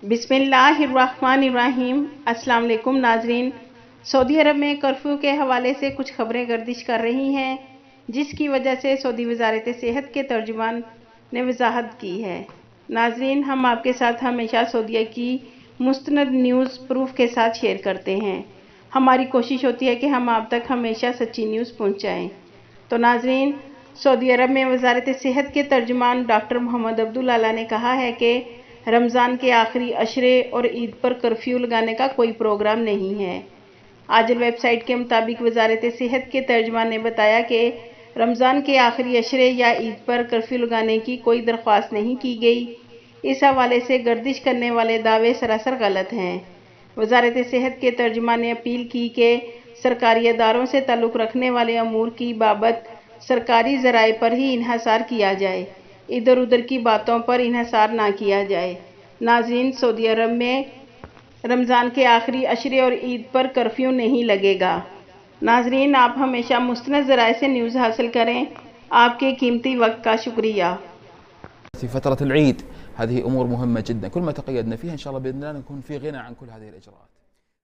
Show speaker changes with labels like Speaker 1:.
Speaker 1: बिस्मिल्लाहिर्रहमानिर्रहीम। अस्सलाम वालेकुम नाजरीन। सऊदी अरब में कर्फ्यू के हवाले से कुछ खबरें गर्दिश कर रही हैं, जिसकी वजह से सऊदी वजारत सेहत के तर्जुमान ने वजाहत की है। नाजरीन, हम आपके साथ हमेशा सऊदीया की मुस्तनद न्यूज़ प्रूफ के साथ शेयर करते हैं। हमारी कोशिश होती है कि हम आप तक हमेशा सच्ची न्यूज़ पहुँचाएँ। तो नाजरीन, सऊदी अरब में वजारत सेहत के तर्जुमान डॉक्टर मोहम्मद अब्दुल आला ने कहा है कि रमज़ान के आखिरी अशरे और ईद पर कर्फ्यू लगाने का कोई प्रोग्राम नहीं है। आजल वेबसाइट के मुताबिक वजारत सेहत के तर्जुमान ने बताया कि रमज़ान के आखिरी अशरे या ईद पर कर्फ्यू लगाने की कोई दरख्वास्त नहीं की गई। इस हवाले से गर्दिश करने वाले दावे सरासर गलत हैं। वजारत सेहत के तर्जुमान ने अपील की कि सरकारी अदारों से ताल्लुक़ रखने वाले अमूर की बाबत सरकारी ज़राए पर ही इन्हसार किया जाए, इधर उधर की बातों पर इन्हसार ना किया जाए। नाज़रीन, सऊदी अरब में रमज़ान के आखिरी अशरे और ईद पर कर्फ्यू नहीं लगेगा। नाज़रीन, आप हमेशा मुस्तनद ज़राए से न्यूज़ हासिल करें। आपके कीमती वक्त का शुक्रिया।
Speaker 2: في فترة العيد هذه أمور مهمة جدا، كل ما تقيدنا فيها إن شاء الله بإذن الله نكون في غنى عن كل هذه الإجراءات.